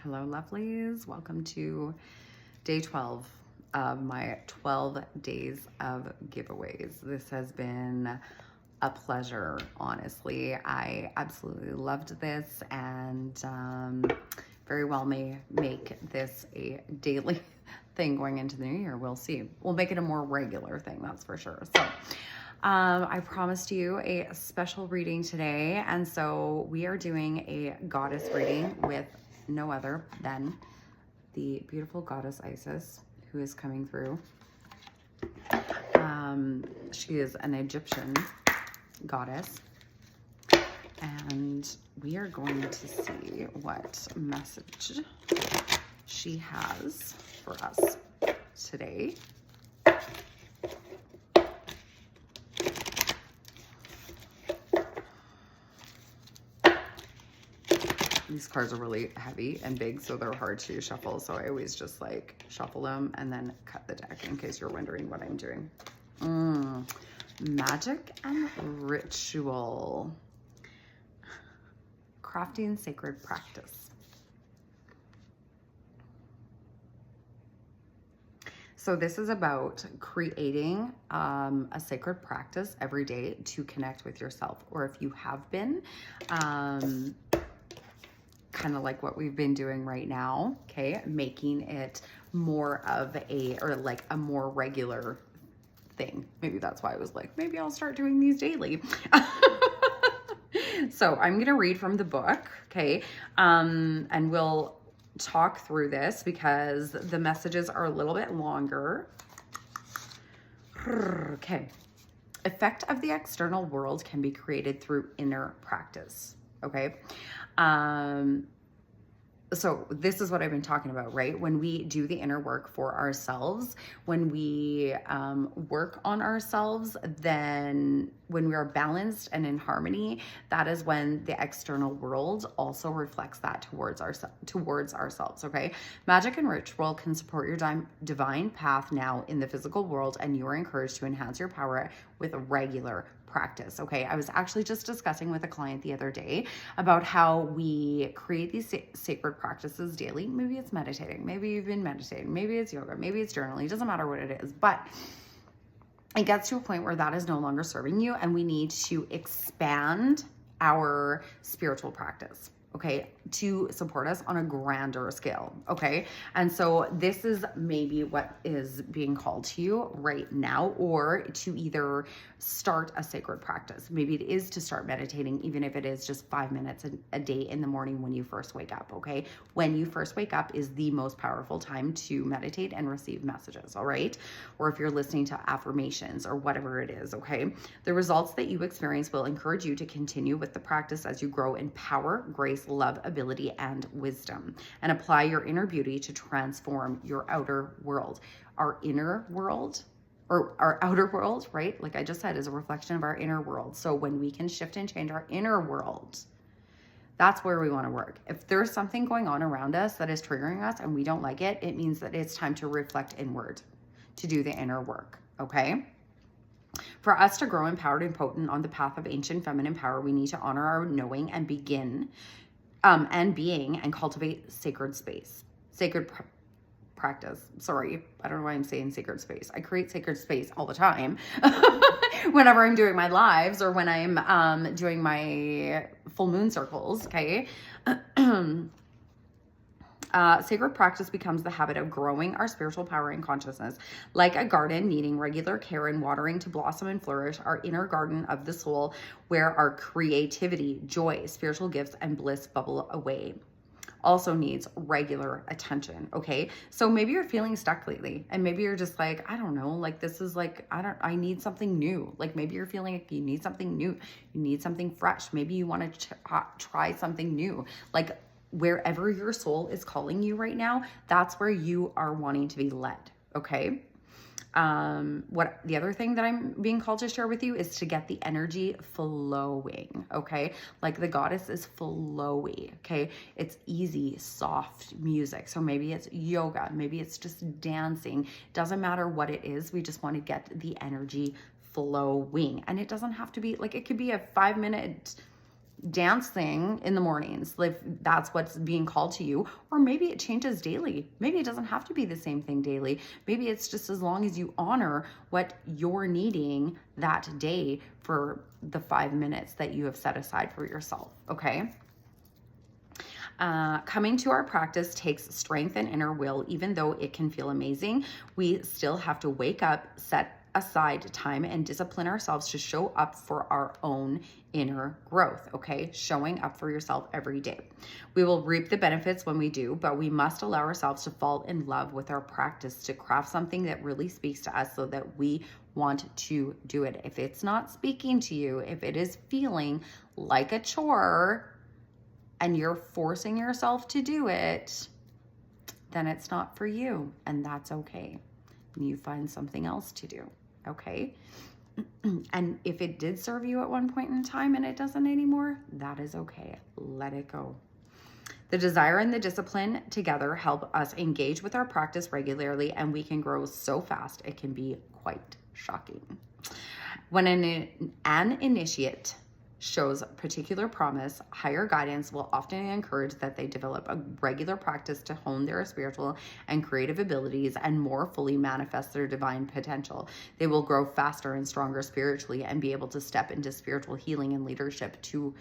Hello, lovelies. Welcome to day 12 of my 12 days of giveaways. This has been a pleasure, honestly. I absolutely loved this and very well may make this a daily thing going into the new year. We'll see. We'll make it a more regular thing, that's for sure. So I promised you a special reading today, and so we are doing a goddess reading with no other than the beautiful goddess Isis, who is coming through. She is an Egyptian goddess, and we are going to see what message she has for us today. These cards are really heavy and big, so they're hard to shuffle. So I always just like shuffle them and then cut the deck in case you're wondering what I'm doing. Magic and ritual. Crafting sacred practice. So this is about creating a sacred practice every day to connect with yourself. Or if you have been, kind of like what we've been doing right now, okay? Making it more of a more regular thing. Maybe that's why I was like, maybe I'll start doing these daily. So I'm gonna read from the book, okay? And we'll talk through this because the messages are a little bit longer. Okay. Effect of the external world can be created through inner practice, okay? So this is what I've been talking about, right? When we do the inner work for ourselves, when we work on ourselves, then when we are balanced and in harmony, that is when the external world also reflects that towards ourselves, okay? Magic and ritual can support your divine path now in the physical world, and you are encouraged to enhance your power with a regular practice, okay? I was actually just discussing with a client the other day about how we create these sacred practices daily. Maybe it's meditating, maybe you've been meditating, maybe it's yoga, maybe it's journaling, it doesn't matter what it is, but it gets to a point where that is no longer serving you, and we need to expand our spiritual practice, okay, to support us on a grander scale, okay? And so this is maybe what is being called to you right now, or to either start a sacred practice. Maybe it is to start meditating, even if it is just 5 minutes a day in the morning when you first wake up, okay? When you first wake up is the most powerful time to meditate and receive messages, all right? Or if you're listening to affirmations or whatever it is, okay? The results that you experience will encourage you to continue with the practice as you grow in power, grace, love, ability, and wisdom, and apply your inner beauty to transform your outer world. Our inner world, or our outer world, right? Like I just said, is a reflection of our inner world. So when we can shift and change our inner world, that's where we want to work. If there's something going on around us that is triggering us and we don't like it, it means that it's time to reflect inward, to do the inner work, okay? For us to grow empowered and potent on the path of ancient feminine power, we need to honor our knowing and being and cultivate sacred space, sacred practice. Sorry, I don't know why I'm saying sacred space. I create sacred space all the time whenever I'm doing my lives or when I'm doing my full moon circles, okay? Sacred practice becomes the habit of growing our spiritual power and consciousness. Like a garden needing regular care and watering to blossom and flourish, our inner garden of the soul, where our creativity, joy, spiritual gifts, and bliss bubble away, also needs regular attention, okay? So maybe you're feeling stuck lately, and maybe you're just like, I don't know, like this is like, I need something new. Like maybe you're feeling like you need something new, you need something fresh. Maybe you want to try something new. Like wherever your soul is calling you right now, that's where you are wanting to be led, okay? What the other thing that I'm being called to share with you is to get the energy flowing, okay? Like the goddess is flowy, okay? It's easy, soft music. So maybe it's yoga, maybe it's just dancing. Doesn't matter what it is. We just want to get the energy flowing. And it doesn't have to be like, it could be a 5-minute dancing in the mornings, if that's what's being called to you, or maybe it changes daily. Maybe it doesn't have to be the same thing daily. Maybe it's just as long as you honor what you're needing that day for the 5 minutes that you have set aside for yourself, okay? Coming to our practice takes strength and inner will. Even though it can feel amazing, we still have to wake up, set aside time, and discipline ourselves to show up for our own inner growth, okay? Showing up for yourself every day. We will reap the benefits when we do, but we must allow ourselves to fall in love with our practice, to craft something that really speaks to us so that we want to do it. If it's not speaking to you, if it is feeling like a chore, and you're forcing yourself to do it, then it's not for you, and that's okay. You find something else to do, okay? And if it did serve you at one point in time and it doesn't anymore, that is okay. Let it go. The desire and the discipline together help us engage with our practice regularly, and we can grow so fast it can be quite shocking. When an initiate shows particular promise, higher guidance will often encourage that they develop a regular practice to hone their spiritual and creative abilities and more fully manifest their divine potential. They will grow faster and stronger spiritually and be able to step into spiritual healing and leadership to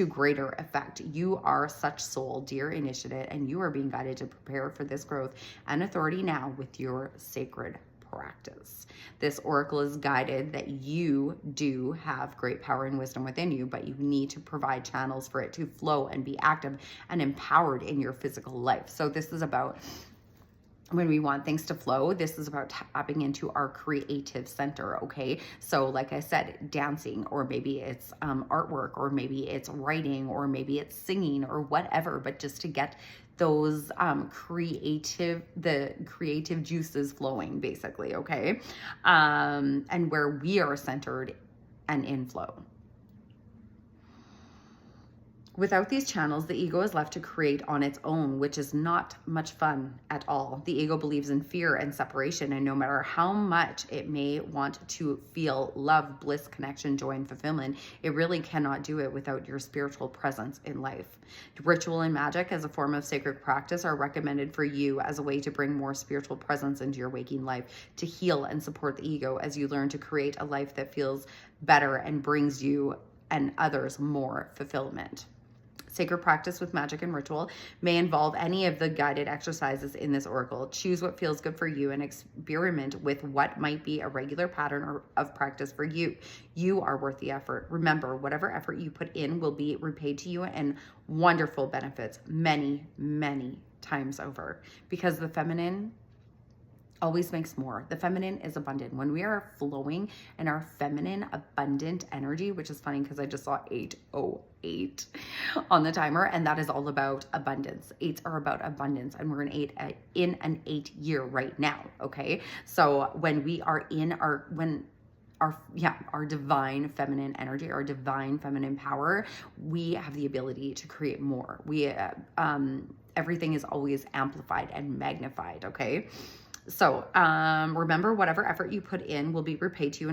greater effect. You are such soul, dear initiate, and you are being guided to prepare for this growth and authority now with your sacred practice. This oracle is guided that you do have great power and wisdom within you, but you need to provide channels for it to flow and be active and empowered in your physical life. So this is about, when we want things to flow, this is about tapping into our creative center, okay? So like I said, dancing, or maybe it's artwork, or maybe it's writing, or maybe it's singing, or whatever, but just to get those creative juices flowing, basically, okay? And where we are centered and in flow. Without these channels, the ego is left to create on its own, which is not much fun at all. The ego believes in fear and separation, and no matter how much it may want to feel love, bliss, connection, joy, and fulfillment, it really cannot do it without your spiritual presence in life. Ritual and magic as a form of sacred practice are recommended for you as a way to bring more spiritual presence into your waking life, to heal and support the ego as you learn to create a life that feels better and brings you and others more fulfillment. Sacred practice with magic and ritual may involve any of the guided exercises in this oracle. Choose what feels good for you and experiment with what might be a regular pattern of practice for you. You are worth the effort. Remember, whatever effort you put in will be repaid to you in wonderful benefits many, many times over, because the feminine always makes more. The feminine is abundant. When we are flowing in our feminine abundant energy, which is funny because I just saw 808 on the timer, and that is all about abundance. 8s are about abundance, and we're in an 8 year right now, okay? So when we are in our divine feminine energy, our divine feminine power, we have the ability to create more. Everything is always amplified and magnified, okay? So remember, whatever effort you put in will be repaid to you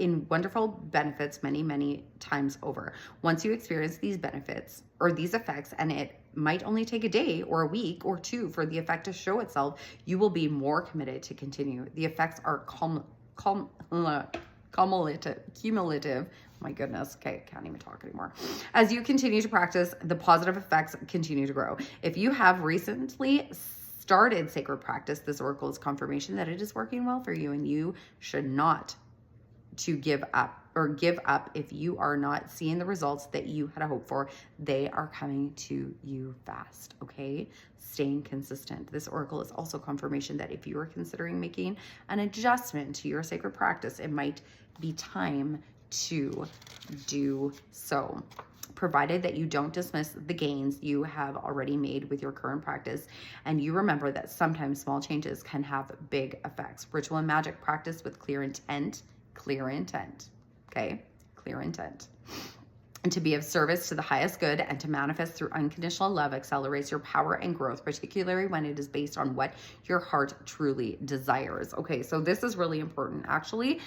in wonderful benefits many, many times over. Once you experience these benefits or these effects, and it might only take a day or a week or two for the effect to show itself, you will be more committed to continue. The effects are cumulative. My goodness. Okay, can't even talk anymore. As you continue to practice, the positive effects continue to grow. If you have recently started sacred practice, this oracle is confirmation that it is working well for you, and you should not give up if you are not seeing the results that you had hoped for. They are coming to you fast, okay? Staying consistent. This oracle is also confirmation that if you are considering making an adjustment to your sacred practice, it might be time to do so, provided that you don't dismiss the gains you have already made with your current practice, and you remember that sometimes small changes can have big effects. Ritual and magic practice with clear intent, okay? Clear intent. And to be of service to the highest good and to manifest through unconditional love accelerates your power and growth, particularly when it is based on what your heart truly desires. Okay, so this is really important, actually,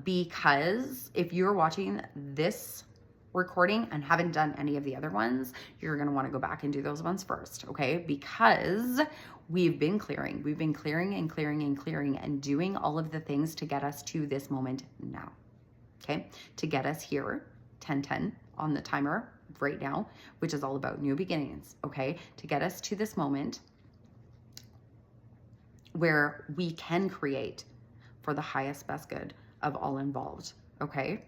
because if you're watching this recording and haven't done any of the other ones, you're going to want to go back and do those ones first, okay? Because we've been clearing and clearing and doing all of the things to get us to this moment now, okay? To get us here, 10:10 on the timer right now, which is all about new beginnings, okay? To get us to this moment where we can create for the highest, best good of all involved, okay?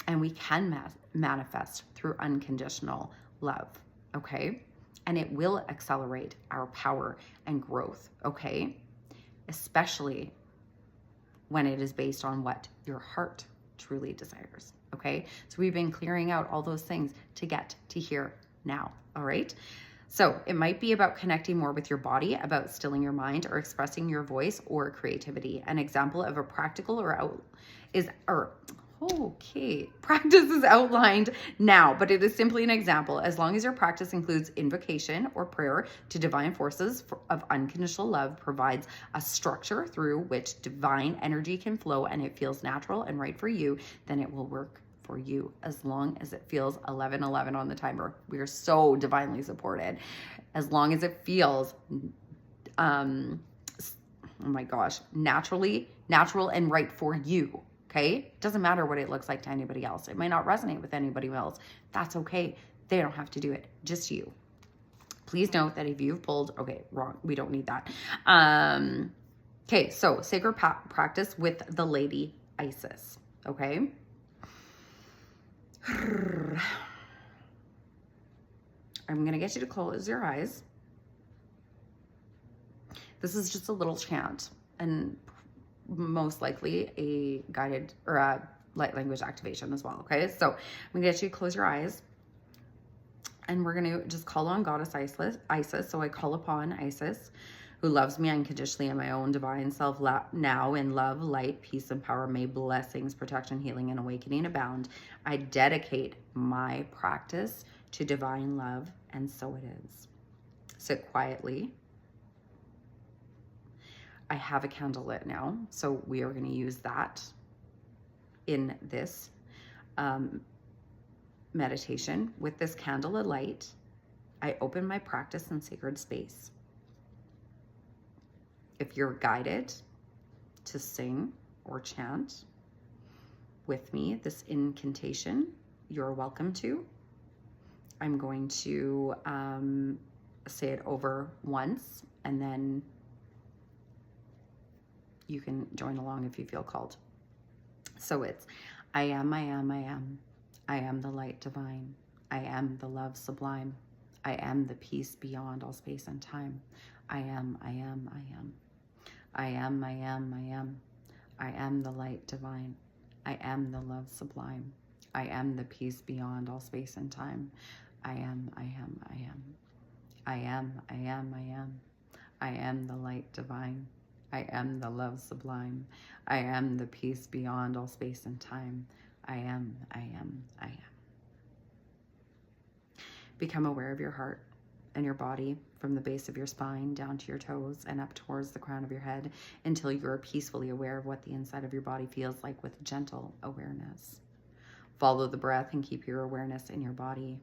And we can manifest through unconditional love, okay? And it will accelerate our power and growth, okay? Especially when it is based on what your heart truly desires, okay? So we've been clearing out all those things to get to here now, all right? So it might be about connecting more with your body, about stilling your mind, or expressing your voice or creativity. An example of a practical practice is outlined now, but it is simply an example. As long as your practice includes invocation or prayer to divine forces of unconditional love, provides a structure through which divine energy can flow and it feels natural and right for you, then it will work for you, as long as it feels 11:11 on the timer. We are so divinely supported. As long as it feels, oh my gosh, natural and right for you. Okay? Doesn't matter what it looks like to anybody else. It might not resonate with anybody else. That's okay. They don't have to do it. Just you. Please note that if you've pulled, okay, wrong. We don't need that. Okay, so sacred practice with the Lady Isis. Okay? I'm going to get you to close your eyes. This is just a little chant and most likely a guided or a light language activation as well, okay? So I'm going to get you to close your eyes and we're going to just call on Goddess Isis. So I call upon Isis, who loves me unconditionally in my own divine self now in love, light, peace, and power. May blessings, protection, healing, and awakening abound. I dedicate my practice to divine love, and so it is. Sit quietly. I have a candle lit now, so we are going to use that in this meditation. With this candle alight, I open my practice in sacred space. If you're guided to sing or chant with me this incantation, you're welcome to. I'm going to say it over once, and then you can join along if you feel called. So it's, I am, I am, I am. I am the light divine. I am the love sublime. I am the peace beyond all space and time. I am, I am, I am. I am, I am, I am. I am the light divine. I am the love sublime. I am the peace beyond all space and time. I am, I am, I am. I am, I am, I am. I am the light divine. I am the love sublime. I am the peace beyond all space and time. I am, I am, I am. Become aware of your heart and your body from the base of your spine down to your toes and up towards the crown of your head until you're peacefully aware of what the inside of your body feels like with gentle awareness. Follow the breath and keep your awareness in your body.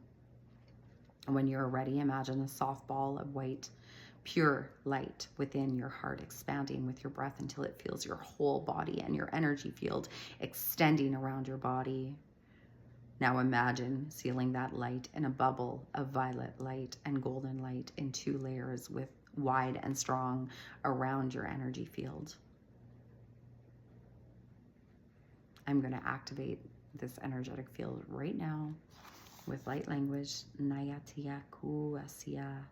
And when you're ready, imagine a soft ball of white, pure light within your heart, expanding with your breath until it fills your whole body and your energy field extending around your body. Now imagine sealing that light in a bubble of violet light and golden light in 2 layers with wide and strong around your energy field. I'm going to activate this energetic field right now with light language. Nayatia kuasia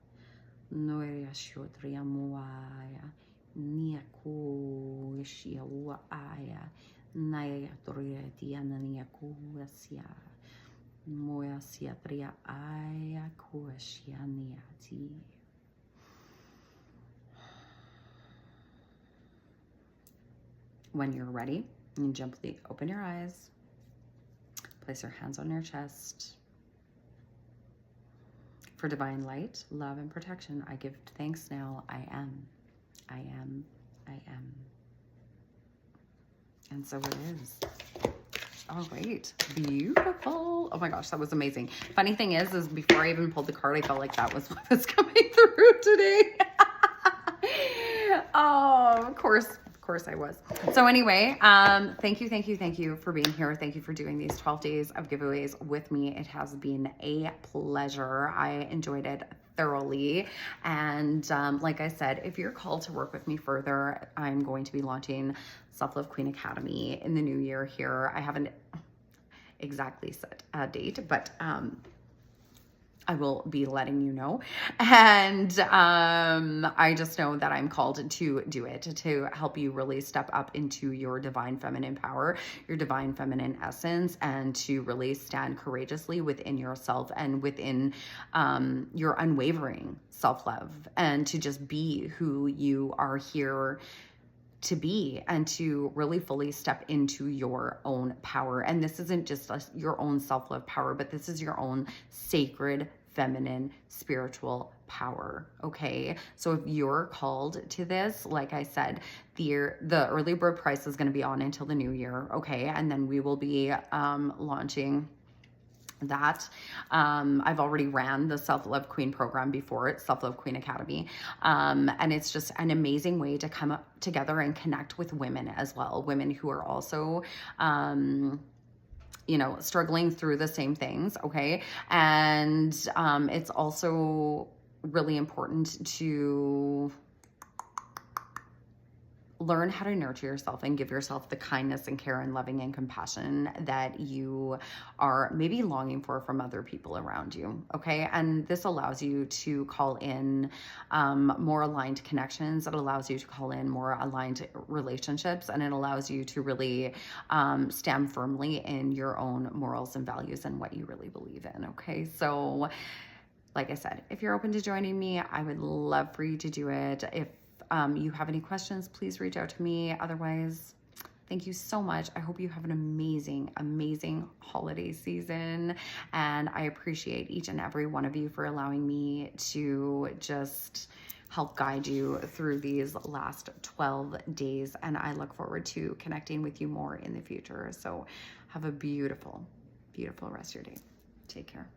noya shotria muaya niaku ishia waaya nayatoria dianania kuasia moya siatria aya kuasia niati. When you're ready, you gently open your eyes, place your hands on your chest. For divine light, love, and protection, I give thanks now. I am, I am, I am. And so it is. All right. Beautiful. Oh my gosh, that was amazing. Funny thing is before I even pulled the card, I felt like that was what was coming through today. Oh, of course I was. So anyway, thank you for being here. Thank you for doing these 12 days of giveaways with me. It has been a pleasure. I enjoyed it thoroughly. And like I said, if you're called to work with me further, I'm going to be launching Self Love Queen Academy in the new year here. I haven't exactly set a date, but I will be letting you know. And I just know that I'm called to do it, to help you really step up into your divine feminine power, your divine feminine essence, and to really stand courageously within yourself and within your unwavering self-love, and to just be who you are here to be, and to really fully step into your own power. And this isn't just your own self-love power, but this is your own sacred feminine spiritual power. Okay, so if you're called to this, like I said, the early bird price is going to be on until the new year. Okay, and then we will be launching that. I've already ran the Self-Love Queen program before. It's Self-Love Queen Academy. And it's just an amazing way to come up together and connect with women as well. Women who are also, you know, struggling through the same things. Okay. And it's also really important to learn how to nurture yourself and give yourself the kindness and care and loving and compassion that you are maybe longing for from other people around you. Okay. And this allows you to call in more aligned connections. It allows you to call in more aligned relationships, and it allows you to really stand firmly in your own morals and values and what you really believe in. Okay. So like I said, if you're open to joining me, I would love for you to do it. If you have any questions, please reach out to me. Otherwise, thank you so much. I hope you have an amazing, amazing holiday season. And I appreciate each and every one of you for allowing me to just help guide you through these last 12 days. And I look forward to connecting with you more in the future. So have a beautiful, beautiful rest of your day. Take care.